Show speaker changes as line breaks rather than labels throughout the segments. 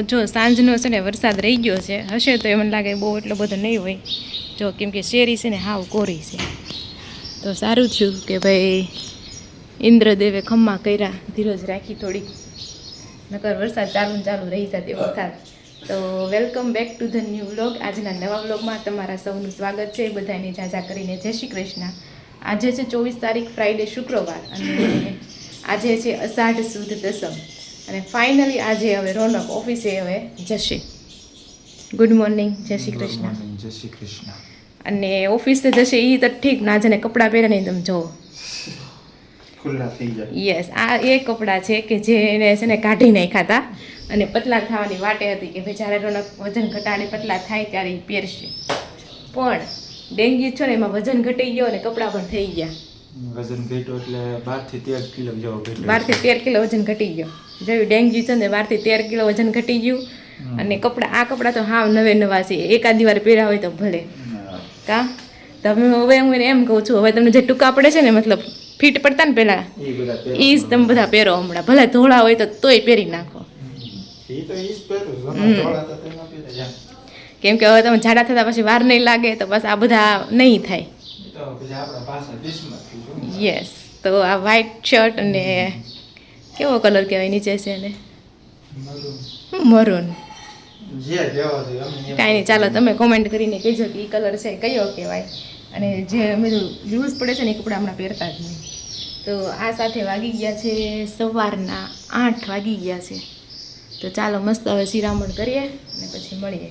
જો સાંજનો છે ને વરસાદ રહી ગયો છે, હશે તો એ મને લાગે બહુ એટલો બધો નહીં હોય. જો કેમ કે શેરી છે ને હાવ કોરી છે, તો સારું થયું કે ભાઈ ઇન્દ્રદેવે ખમ્મા કર્યા, ધીરજ રાખી થોડીક, નકર વરસાદ ચાલુ રહી જતી વખત. તો welcome back to the new vlog. આજના નવા વ્લોગમાં તમારા સૌનું સ્વાગત છે. બધાને જાજા કરીને જય શ્રી કૃષ્ણ. આજે છે 24 તારીખ ફ્રાઈડે શુક્રવાર, અને આજે છે અષાઢ સુદ દસમ, અને ફાઇનલી આજે હવે રોનક ઓફિસે હવે જશે. ગુડ મોર્નિંગ, જય શ્રી કૃષ્ણ.
જય શ્રી કૃષ્ણ.
અને ઓફિસે જશે એ તો ઠીક, ના જેને કપડાં પહેરે નહીં તમે જોવો
ખુલ્લા થઈ જાય.
યસ, આ એ કપડાં છે કે જેને છે ને કાઢી નાખ્યા હતા અને પતલા થવાની વાટે હતી કે ભાઈ જ્યારે રોનક વજન ઘટાડે પતલા થાય ત્યારે એ પહેરશે. પણ ડેન્ગ્યુ છે ને એમાં વજન ઘટી ગયો અને કપડાં પણ થઈ ગયા.
વજન ઘટ્યો એટલે 12 થી 13 કિલો જેવો ઘટ્યો.
12 થી 13 કિલો વજન ઘટી ગયો. જોયું, ડેન્ગ્યુ છે ને 12 થી 13 કિલો વજન ઘટી ગયું. અને આ કપડાં તો હાવ નવા છે, એકાદ વાર પહેર્યા હોય તો ભલે કા. તમે હવે હું એને એમ કહું છું, હવે તમને જે ટૂંકા પડે છે ને, મતલબ ફિટ પડતા ને પહેલા, એ જ તમે બધા પહેરો હમણાં. ભલે ધોળા હોય તો તોય પહેરી નાખો. કેમ કે હવે તમે જાડા થતા પછી વાર નહીં લાગે, તો બસ આ બધા નહીં થાય. યસ, તો આ વ્હાઈટ શર્ટ અને કેવો કલર કહેવાય નીચે છે એને, મરૂન. કાંઈ નહીં, ચાલો તમે કોમેન્ટ કરીને કહેજો કે એ કલર છે કયો કહેવાય. અને જે બધું લૂઝ પડે છે ને એ કપડાં હમણાં પહેરતા જ નહીં. તો આ સાથે વાગી ગયા છે સવારના 8 વાગી ગયા છે. તો ચાલો મસ્ત હવે શિરામણ કરીએ અને પછી મળીએ.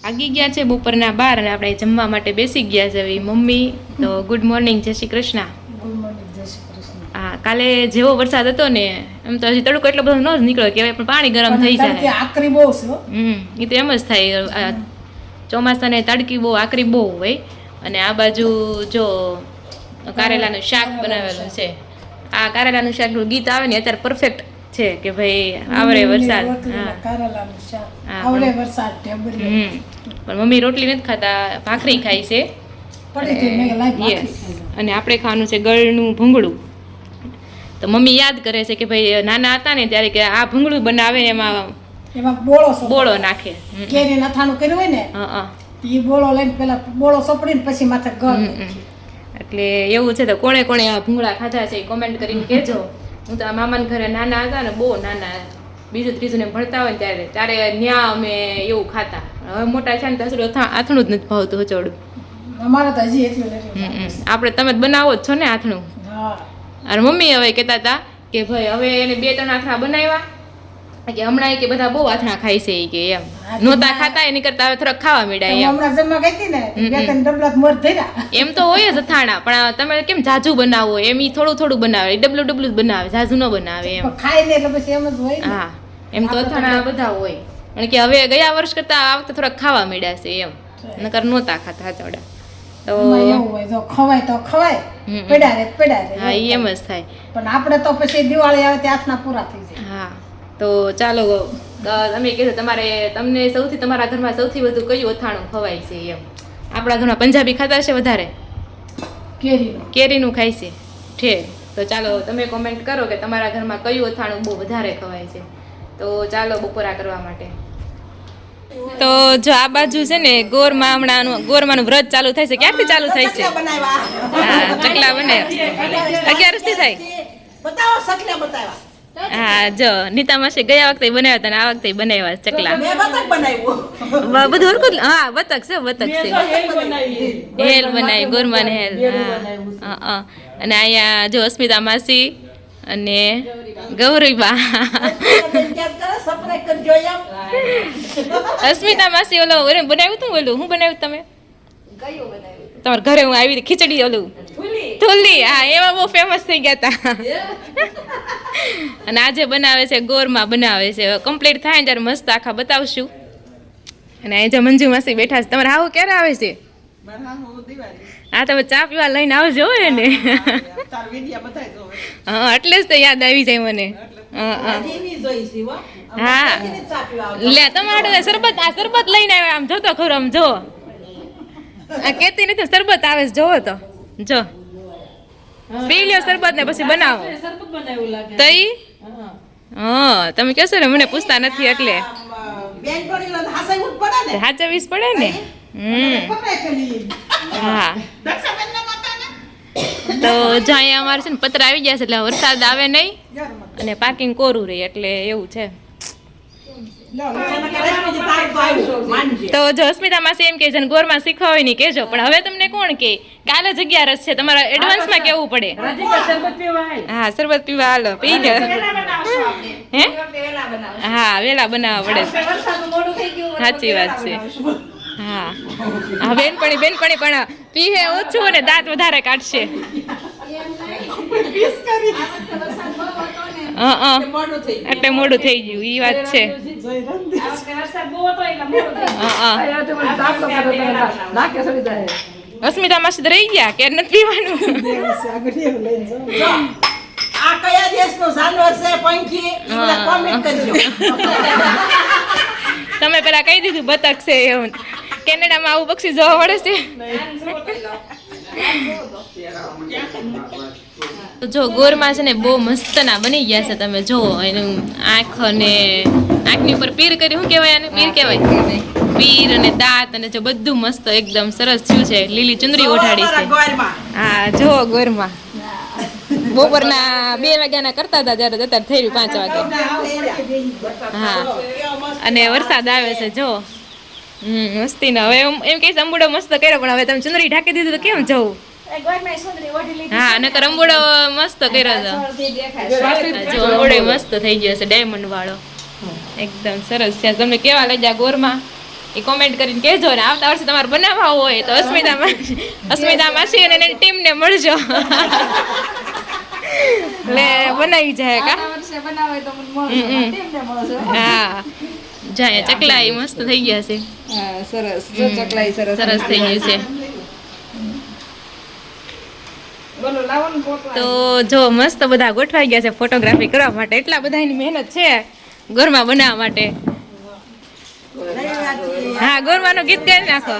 વાગી ગયા છે બપોરના 12 અને આપણે જમવા માટે બેસી ગયા છે હવે મમ્મી. તો ગુડ મોર્નિંગ, જય શ્રી કૃષ્ણ. હા, કાલે જેવો વરસાદ હતો ને, એમ તો હજી તડકો એટલો બધો ન જ નીકળ્યો કહેવાય, પણ પાણી ગરમ થઈ જાય.
આકરી બહુ છે.
એ તો એમ જ થાય, ચોમાસાને તડકી બહુ આકરી બહુ હોય. અને આ બાજુ જો કારેલાનું શાક બનાવેલું છે. આ કારેલાનું શાકનું ગીત આવે ને અત્યારે પરફેક્ટ છે કે ભાઈ આવરે વરસાદ. પણ મમ્મી રોટલી નથી ખાતા, ભાખરી ખાય છે. યસ, અને આપણે ખાવાનું છે ગળનું ભૂંગળું. તો મમ્મી યાદ કરે છે કે ભાઈ નાના હતા ને ત્યારે કે આ ભૂંગળું બનાવે ને એમાં બોળો નાખે.
કેરી અથાણું કર્યું હોય ને, એ બોળો લઈને પેલા બોળો સોપડીને પછી માથે ગળ.
એટલે એવું છે. તો કોણે કોણે આ ભૂંગળા ખાધા છે એ કોમેન્ટ કરીને કહેજો. હું તો આ મામાના ઘરે નાના હતા ને, બહુ નાના, બીજું ત્રીજું ને ભણતા હોય ને ત્યારે ન્યા અમે એવું ખાતા. હવે મોટા છે ને તો આથણું જ નથી ભાવતું હચોડું.
અમારે તો હજી એટલું
આપણે તમે જ બનાવો જ છો ને આથણું. અને મમ્મી હવે કહેતા હતા કે ભાઈ હવે એને 2-3 આથણા બનાવ્યા કે હમણાં કે બધા બહુ આથણા ખાય છે કે એમ નહોતા ખાતા, એની કરતા હવે થોડાક ખાવા માંડ્યા.
હમણાં જમવા ગઈ હતી ને, 2-3 ડબલા મોર ધર્યા.
એમ તો હોય જ અથાણા, પણ તમે કેમ જાજુ બનાવો, એમ ઈ થોડું બનાવે, ડબલું જ બનાવે, જાજુ ન બનાવે એમ.
ખાઈ લે એટલે પછી એમ જ હોય.
હા, એમ તો અથાણા બધા હોય. અને કે હવે ગયા વર્ષ કરતા આ વખતે થોડાક ખાવા માંડ્યા છે એમ, નકર નહોતા ખાતા હચોડા. તો
ખવાય તો ખવાય, પેડારે.
હા, એમ જ થાય.
પણ આપણે તો પછી દિવાળી આવે ત્યાં આથના પૂરા થઈ જાય.
હા, તો ચાલો તમે કહેશો તમને તમારા ઘરમાં સૌથી વધુ કયું અથાણું ખવાય છે એમ. આપણા ઘરમાં પંજાબી ખાતા છે વધારે, કેરીનું ખાય છે ઠે. તો ચાલો તમે કોમેન્ટ કરો કે તમારા ઘરમાં કયું અથાણું બહુ વધારે ખવાય છે. તો ચાલો બપોરા કરવા માટે. તો જો આ બાજુ છે ને ગોરમાનું વ્રત ચાલુ થાય છે. ક્યારથી ચાલુ થાય છે? હા, ચકલા બનાવ્યા 11 થી થાય. હા, જો નીતા માસી ગયા વખતે બનાવ્યા હતા ને આ વખતે બનાવ્યા ચકલા. બધું હરખું. હા, બતક છે. હેલ બનાવી, ગોરમાને હેલ. હા, અને અહીંયા જો અસ્મિતા માસી અને ગૌરીબા. અસ્મિતા માસી બનાવ્યું હતું. શું બનાવ્યું તમે તમારા ઘરે? હું આવી ખીચડી થુલ્લી. હા, એમાં બહુ ફેમસ થઈ ગયા હતા. અને આજે બનાવે છે ગોરમાં બનાવે છે. કમ્પ્લીટ થાય ને ત્યારે મસ્ત આખા બતાવશું. અને અહીં જે મંજુ માસી બેઠા છે. તમારે આવું ક્યારે આવે છે? હા, તમે ચા પીવા લઈને આવજો એને. હા, એટલે જ તો યાદ આવી જાય મને. હા, લે તમારે શરબત લઈને આવ્યા. આમ જોતો ખરો, આમ જો આ કેતી નથી, શરબત આવે છે, જોવો તો જો. પી લ્યો શરબત ને પછી બનાવો. તઈ હા તમે કહેશો ને મને પૂછતા નથી એટલે
બેન પડી લો હાસાઈ ઉઠ પડે ને
હાચવીસ પડે ને
પકડાય ચલી
હા
દક્ષાબેન ના માતા ને
તો જો અહીંયા અમારે છે ને પત્ર આવી ગયા છે એટલે વરસાદ આવે નહીં અને પાર્કિંગ કોરું રહે એટલે એવું છે તો જો અસ્મિતા માસી એમ કે છે ને ગોરમાં શીખવા હોય ને કહેજો પણ હવે તમને કોણ કે કાલે જ 11 છે તમારે એડવાન્સમાં કેવું પડે હા શરબત પીવા હાલો પી જ હે હા વેલા બનાવવા પડે સાચી વાત છે હા હા બેનપણી પણ પીહે ઓછું અને દાંત વધારે કાઢશે એટલે મોડું થઈ ગયું ઈ વાત છે અસ્મિતા માસી તો રહી ગયા કે નથી પીવાનું
આ કયા દેશનો જાનવર છે પંખી ઈ કોમેન્ટ કરજો
તમે પેલા કહી દીધું બતક છે એવું કેનેડામાં આવું પક્ષી જોવા મળે છે તો જો ગોરમાં છે ને બહુ મસ્ત ના બની ગયા છે તમે જો એનું આંખ અને આંખની ઉપર પીર કરી શું કહેવાય આને પીર કહેવાય પીર અને દાંત અને જો બધું મસ્ત એકદમ સરસ થયું છે લીલી ચુંદડી ઓઢાડી છે હા જો ગોરમાં બપોરના 2 વાગ્યાના કરતા હતા ત્યારે અત્યારે થઈ રહ્યું 5 વાગે હા અને વરસાદ આવે છે જો મસ્તી ને હવે એમ કે અંબુડો મસ્ત કર્યો પણ હવે તમે ચુંદડી ઢાંકી દીધું તો કેમ જવું હા નકર અંબુડો મસ્ત કર્યો હતો જો અંબુડો મસ્ત થઈ ગયો છે ડાયમંડ વાળો એકદમ સરસ છે તમને કેવા લાગ્યા ગોરમાં એ કોમેન્ટ કરીને કહેજો ને આવતા વર્ષે તમારે બનાવવા હોય તો અસ્મિતા માસી અને એની ટીમને મળજો લે બનાવી જાય કા હા જાય ચકલા એ મસ્ત થઈ ગયા છે
સરસ જો ચકલાઈ
સરસ થઈ ગયું છે
બોલો લાવો ને ફોટો
તો જો મસ્ત બધા ગોઠવાઈ ગયા છે ફોટોગ્રાફી કરવા માટે એટલા બધા એની મહેનત છે ગોરમાં બનાવવા માટે હા ગોરમાનું ગીત ગાઈ નાખો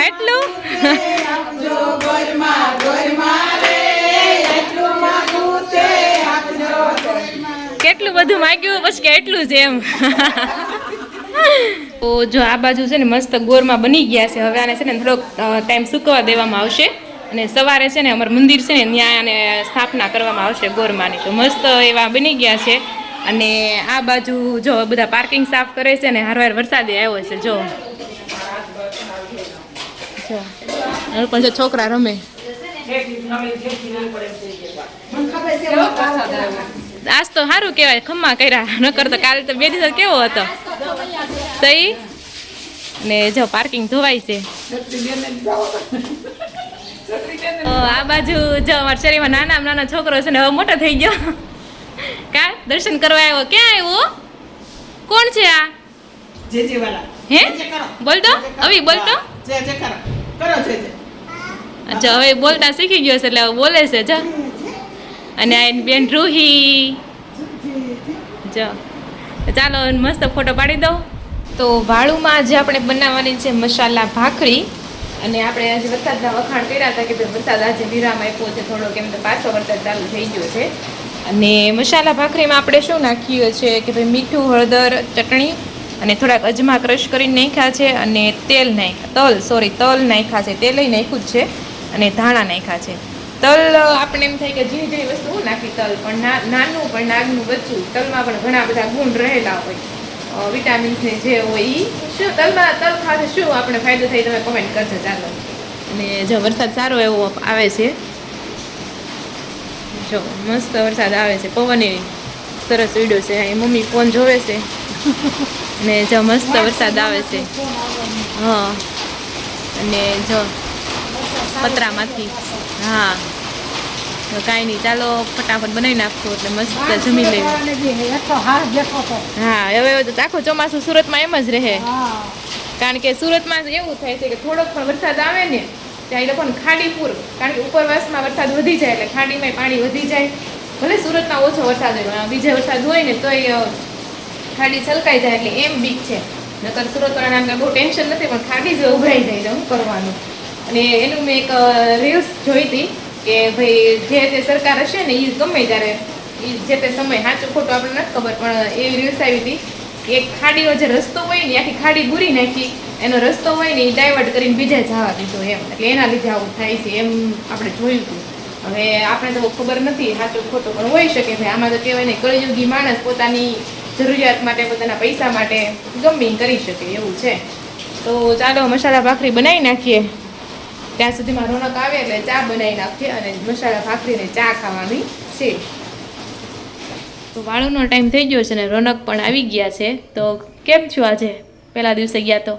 એટલું કેટલું બધું માંગ્યું પછી કે એટલું જ એમ તો જો આ બાજુ છે ને મસ્ત ગોરમાં બની ગયા છે હવે આને છે ને થોડોક ટાઈમ સૂકવા દેવામાં આવશે અને સવારે છે ને અમારું મંદિર છે ને ત્યાં આને સ્થાપના કરવામાં આવશે ગોરમાંની તો મસ્ત એવા બની ગયા છે અને આ બાજુ જો બધા પાર્કિંગ સાફ કરે છે ને હારવાર વરસાદે આવ્યો છે જો પણ જો છોકરા રમે આજ તો સારું કહેવાય ખમ્મા કર્યા નકર તો કાલે તો 2 દિવસ કેવો હતો સહી ને જો પાર્કિંગ ધોવાય છે આ બાજુ જો અમારા શરીરમાં નાનો છોકરો છે ને હવે મોટો થઈ ગયો કા દર્શન કરવા આવ્યો ક્યાં આવ્યો કોણ છે આ હે બોલતો અવી બોલતો જો હવે બોલતા શીખી ગયો છે એટલે હવે બોલે છે જો અને આ એની બેન રૂહી જો ચાલો મસ્ત ફોટો પાડી દઉં તો ભાડુમાં આજે આપણે બનાવવાની છે મસાલા ભાખરી અને આપણે આજે વરસાદના વખાણ કર્યા હતા કે ભાઈ વરસાદ આજે વિરામ આપ્યો છે થોડો કેમ તો પાછો વરસાદ ચાલુ થઈ ગયો છે અને મસાલા ભાખરીમાં આપણે શું નાખ્યું છે કે ભાઈ મીઠું હળદર ચટણી અને થોડાક અજમા ક્રશ કરીને નાખ્યા છે અને તલ નાખ્યા છે તેલ નાખ્યું જ છે અને ધાણા નાખ્યા છે તલ આપણે એમ થાય કે જે વસ્તુ હું નાખી તલ પણ નાનું પણ નાગનું બચ્ચું તલમાં પણ ઘણા બધા ગુણ રહેલા હોય વિટામિન્સ ને જે હોય એ શું તલ ખાવાથી શું આપણે ફાયદો થાય તમે કોમેન્ટ કરજો ચાલો. અને જો વરસાદ સારો એવો આવે છે, જો મસ્ત વરસાદ આવે છે, પવન એ સરસ વિડીયો છે. અહીં મમ્મી ફોન જોવે છે ને જો મસ્ત વરસાદ આવે છે. હા અને જો પતરામાંથી હા તો કાંઈ નહીં, ચાલો ફટાફટ બનાવી નાખવું એટલે મસ્ત જમી લેવું. હા હવે તો આખું ચોમાસું સુરતમાં એમ જ રહે, કારણ કે સુરતમાં એવું થાય છે કે થોડોક પણ વરસાદ આવે ને ત્યાં એ લોકોને ખાડી પૂર, કારણ કે ઉપરવાસમાં વરસાદ વધી જાય એટલે ખાડીમાં પાણી વધી જાય. ભલે સુરતમાં ઓછો વરસાદ હોય બીજે વરસાદ હોય ને તોય ખાડી છલકાઈ જાય એટલે એમ બીક છે. નકર સુરતવાળાને આમ બહુ ટેન્શન નથી, પણ ખાડી જ ઉભરાઈ જાય તો શું કરવાનું. અને એનું મેં એક રીલ્સ જોઈ હતી કે ભાઈ જે તે સરકાર હશે ને એ ગમે ત્યારે એ જે તે સમય સાચું ખોટું આપણે નથી ખબર, પણ એવી રીલ્સ આવી હતી કે એક ખાડીનો જે રસ્તો હોય ને આખી ખાડી બુરી નાખી, એનો રસ્તો હોય ને એ ડાયવર્ટ કરીને બીજા જવા દીધો એમ, એટલે એના લીધે આવું થાય છે એમ આપણે જોયું હતું. હવે આપણે તો ખબર નથી સાચું ખોટું, પણ હોઈ શકે ભાઈ આમાં તો કહેવાય ને કળયુગી માણસ પોતાની જરૂરિયાત માટે પોતાના પૈસા માટે ગમે કરી શકે એવું છે. તો ચાલો મસાલા ભાખરી બનાવી નાખીએ, ત્યાં સુધીમાં રોનક આવે એટલે ચા બનાવી નાખીએ અને મસાલા ભાખરીને ચા ખાવાની છે. તો વાળુનો ટાઈમ થઈ ગયો છે ને રોનક પણ આવી ગયા છે. તો કેમ છો આજે? પહેલા દિવસે ગયા તો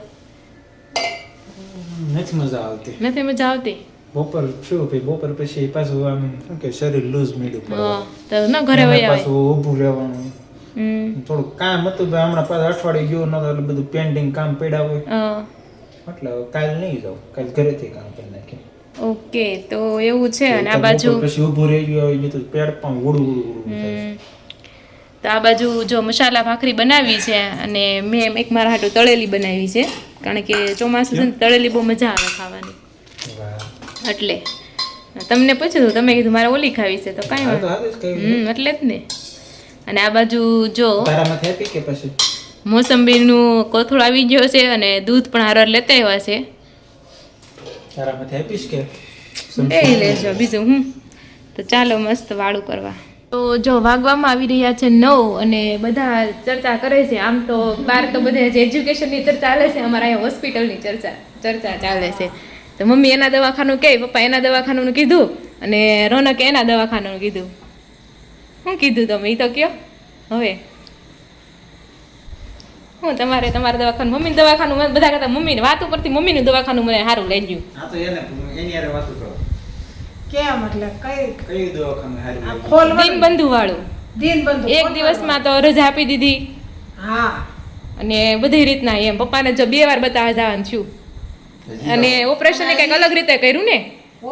નથી મજા આવતી.
નથી મજા આવતી?
બપોર શું ભાઈ બપોર પછી પાછું આમ શું કે શરીર લૂઝ મીડું
હા તો ન ઘરે વહી આવે.
પાછું ઊભું રહેવાનું, થોડું કામ હતું ભાઈ હમણાં પાછું અઠવાડિયું ગયું નતો એટલે બધું પેન્ડિંગ કામ પડ્યા હોય એટલે કાલ નહીં જાઉં, કાલ ઘરેથી કામ કરી નાખીએ.
ઓકે તો એવું છે. અને આ બાજુ
પછી ઊભું રહી ગયો હોય તો પેટ પણ ઉડું થાય.
તો આ બાજુ જો મસાલા ભાખરી બનાવી છે અને મેં એક મારા હાટું તળેલી બનાવી છે, કારણ કે ચોમાસું છે ને તળેલી બહુ મજા આવે ખાવાની. એટલે તમને પૂછ્યું તમે કીધું મારે ઓલી ખાવી છે તો કાંઈ એટલે જ ને. અને આ બાજુ જો મોસંબીનું કોથળું આવી ગયો છે અને દૂધ પણ હારવાર લેતા આવ્યા છે. એ લેજો બીજું હું. તો ચાલો મસ્ત વાળું કરવા. તો જો વાગવામાં આવી રહ્યા છે 9 અને બધા ચર્ચા કરે છે. આમ તો બહાર તો બધે જે એજ્યુકેશનની ચર્ચા ચાલે છે, અમારા અહીંયા હોસ્પિટલની ચર્ચા ચાલે છે. તો મમ્મી એના દવાખાનું કહે, પપ્પા એના દવાખાનું કીધું અને રોનકે એના દવાખાનું કીધું. શું કીધું તમે એ તો કયો હવે? હું તમારા દવાખાનું મમ્મીનું દવાખાનું બધા કરતા મમ્મીને વાત ઉપરથી મમ્મીનું દવાખાનું મને સારું લઈ ગયું.
કેમ એટલે કઈ
દવાખાનું? દીનબંધુ વાળું. એક દિવસમાં તો રજા આપી દીધી.
હા
અને બધી રીતના એમ પપ્પાને જો 2 વાર બતાવવા જવાનું છું અને ઓપરેશન ને કઈક અલગ રીતે કર્યું ને,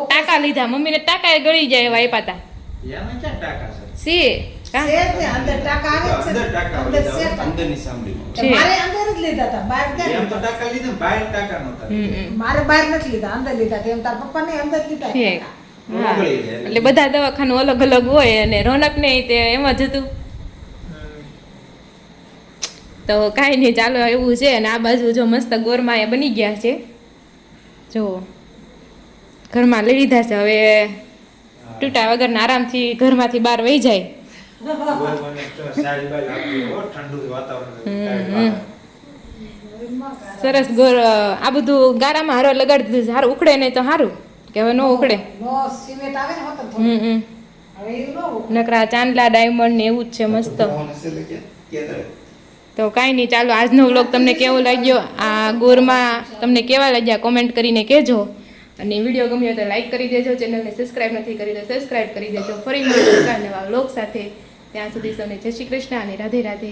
ટાંકા લીધા. મમ્મીને ટાંકા ગળી જાય એવા આપ્યા હતા. એટલે બધા દવાખાનું અલગ અલગ હોય અને રોનક ને તે એમ જ હતું. તો કાંઈ નહીં, ચાલો એવું છે. અને આ બાજુ જો મસ્ત ગોરમાં એ બની ગયા છે, જો ઘરમાં લઈ લીધા છે. હવે તૂટા વગરના આરામથી ઘરમાંથી બહાર વહી જાય. સરસ ગોર આ બધું ગારામાં હારો લગાડી દીધું. સારું ઉખડે નહીં તો સારું કે હવે ન ઉખડે. નકરા ચાંદલા ડાયમંડ ને એવું જ છે મસ્ત. તો કાંઈ નહીં, ચાલો આજનો વ્લોગ તમને કેવો લાગ્યો, આ ગોરમાં તમને કેવા લાગ્યા કોમેન્ટ કરીને કહેજો. અને વિડીયો ગમ્યો તો લાઈક કરી દેજો, ચેનલને સબસ્ક્રાઈબ નથી કરી તો સબસ્ક્રાઈબ કરી દેજો. ફરી મળીશું નવા વ્લોગ સાથે. ત્યાં સુધી તમને જય શ્રી કૃષ્ણ અને રાધે રાધે.